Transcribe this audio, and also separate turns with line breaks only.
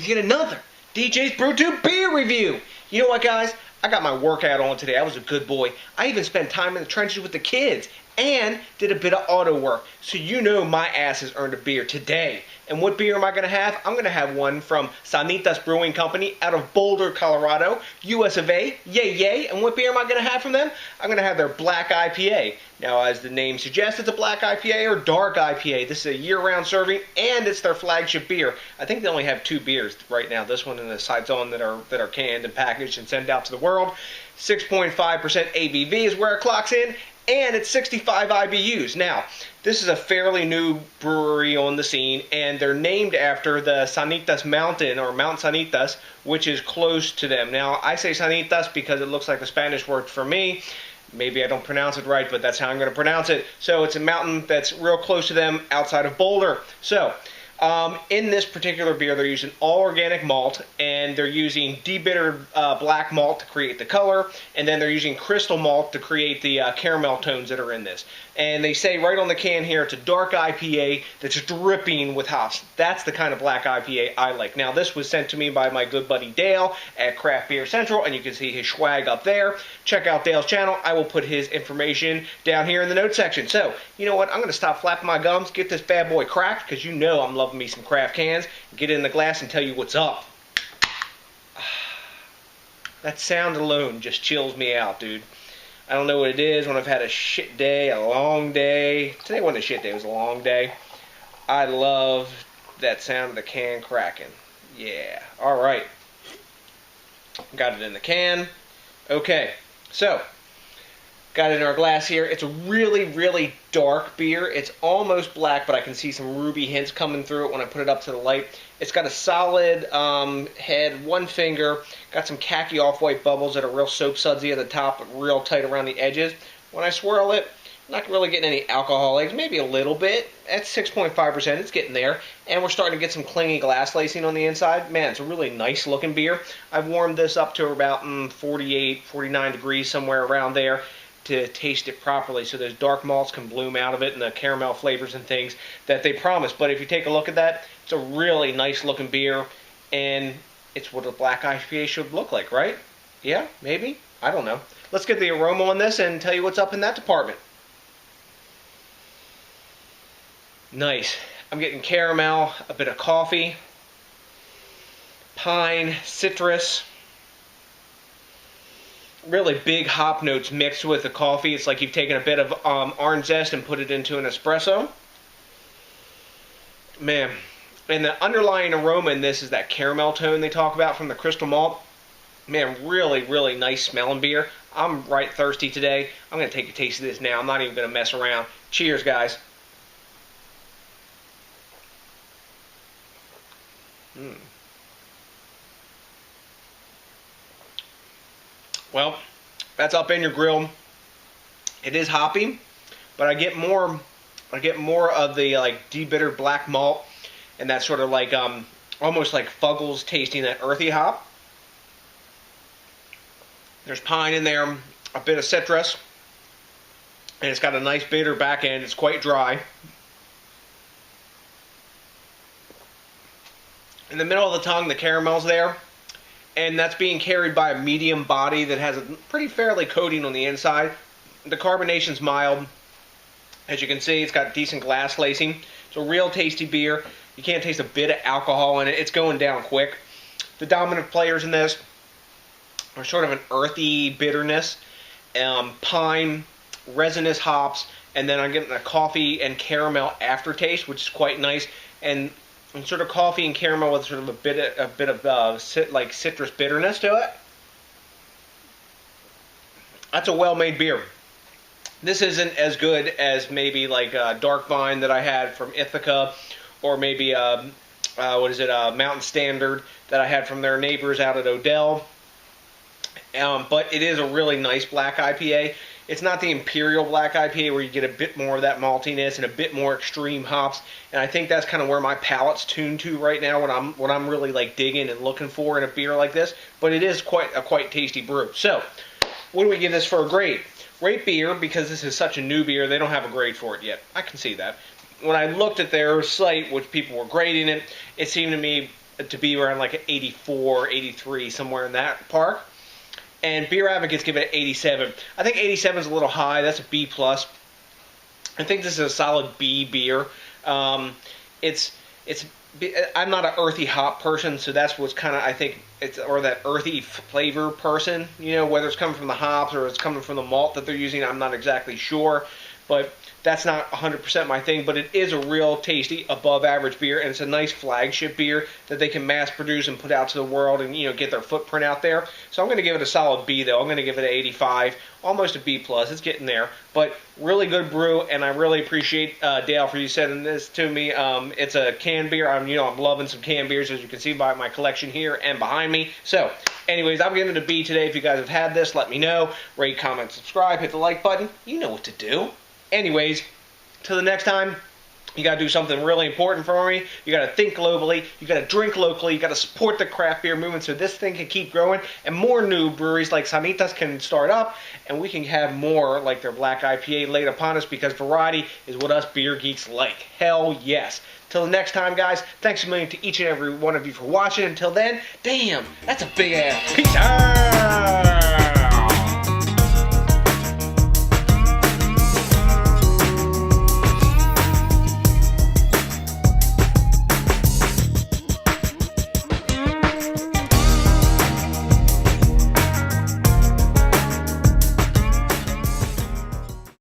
with yet another DJs BrewTube beer review. You know what, guys? I got my workout on today. I was a good boy. I even spent time in the trenches with the kids and did a bit of auto work. So you know my ass has earned a beer today. And what beer am I going to have? I'm going to have one from Sanitas Brewing Company out of Boulder, Colorado, US of A. Yay, yay. And what beer am I going to have from them? I'm going to have their Black IPA. Now, as the name suggests, it's a Black IPA or Dark IPA. This is a year-round serving, and it's their flagship beer. I think they only have 2 beers right now. This one and the Saison that are canned and packaged and sent out to the world. 6.5% ABV is where it clocks in, and it's 65 IBU'S. Now, this is a fairly new brewery on the scene, and they're named after the Sanitas Mountain, or Mount Sanitas, which is close to them. Now, I say Sanitas because it looks like a Spanish word for me. Maybe I don't pronounce it right, but that's how I'm going to pronounce it. So it's a mountain that's real close to them outside of Boulder. So, in this particular beer, they're using all organic malt, and they're using debittered black malt to create the color, and then they're using crystal malt to create the caramel tones that are in this. And they say right on the can here, it's a dark IPA that's dripping with hops. That's the kind of black IPA I like. Now, this was sent to me by my good buddy Dale at Craft Beer Central, and you can see his swag up there. Check out Dale's channel. I will put his information down here in the notes section. So, you know what? I'm going to stop flapping my gums, get this bad boy cracked, because you know I'm loving me some craft cans, get it in the glass and tell you what's up. That sound alone just chills me out, dude. I don't know what it is when I've had a shit day, a long day. Today wasn't a shit day, it was a long day. I love that sound of the can cracking. Yeah, alright. Got it in the can. Okay, so got it in our glass here. It's a really, really dark beer. It's almost black, but I can see some ruby hints coming through it when I put it up to the light. It's got a solid head, one finger. Got some khaki off-white bubbles that are real soap sudsy at the top, but real tight around the edges. When I swirl it, I'm not really getting any alcohol eggs, maybe a little bit. At 6.5%, it's getting there. And we're starting to get some clingy glass lacing on the inside. Man, it's a really nice looking beer. I've warmed this up to about 48, 49 degrees, somewhere around there, to taste it properly so those dark malts can bloom out of it and the caramel flavors and things that they promise. But if you take a look at that, it's a really nice looking beer, and it's what a black IPA should look like, right? Yeah, maybe? I don't know. Let's get the aroma on this and tell you what's up in that department. Nice. I'm getting caramel, a bit of coffee, pine, citrus, really big hop notes mixed with the coffee. It's like you've taken a bit of orange zest and put it into an espresso. Man, and the underlying aroma in this is that caramel tone they talk about from the crystal malt. Man, really, really nice smelling beer. I'm right thirsty today. I'm going to take a taste of this now. I'm not even going to mess around. Cheers, guys. Well, that's up in your grill. It is hoppy, but I get more of the like debittered black malt and that sort of like almost like Fuggles tasting that earthy hop. There's pine in there, a bit of citrus, and it's got a nice bitter back end. It's quite dry. In the middle of the tongue, the caramel's there, and that's being carried by a medium body that has a pretty fairly coating on the inside. The carbonation's mild. As you can see, it's got decent glass lacing. It's a real tasty beer. You can't taste a bit of alcohol in it. It's going down quick. The dominant flavors in this are sort of an earthy bitterness, pine, resinous hops, and then I'm getting a coffee and caramel aftertaste, which is quite nice, and sort of coffee and caramel with sort of a bit of like citrus bitterness to it. That's a well-made beer. This isn't as good as maybe like Dark Vine that I had from Ithaca, or maybe Mountain Standard that I had from their neighbors out at Odell. But it is a really nice black IPA. It's not the Imperial Black IPA where you get a bit more of that maltiness and a bit more extreme hops. And I think that's kind of where my palate's tuned to right now, what I'm really like digging and looking for in a beer like this. But it is quite tasty brew. So, what do we give this for a grade? Rate beer, because this is such a new beer, they don't have a grade for it yet. I can see that. When I looked at their site, which people were grading it, it seemed to me to be around like an 84, 83, somewhere in that park. And Beer Advocates give it an 87. I think 87 is a little high. That's a B+. I think this is a solid B beer. I'm not an earthy hop person, so that's what's kind of, I think, or that earthy flavor person. You know, whether it's coming from the hops or it's coming from the malt that they're using, I'm not exactly sure. But that's not 100% my thing, but it is a real tasty, above-average beer, and it's a nice flagship beer that they can mass-produce and put out to the world and, you know, get their footprint out there. So I'm going to give it a solid B, though. I'm going to give it an 85, almost a B+. It's getting there, but really good brew, and I really appreciate Dale for you sending this to me. It's a canned beer. I'm loving some canned beers, as you can see by my collection here and behind me. So, anyways, I'm giving it a B today. If you guys have had this, let me know. Rate, comment, subscribe, hit the like button. You know what to do. Anyways, till the next time, you got to do something really important for me. You got to think globally. You got to drink locally. You got to support the craft beer movement so this thing can keep growing and more new breweries like Sanitas can start up and we can have more like their Black IPA laid upon us because variety is what us beer geeks like. Hell yes. Till the next time, guys, thanks a million to each and every one of you for watching. Until then, damn, that's a big ass. Peace out.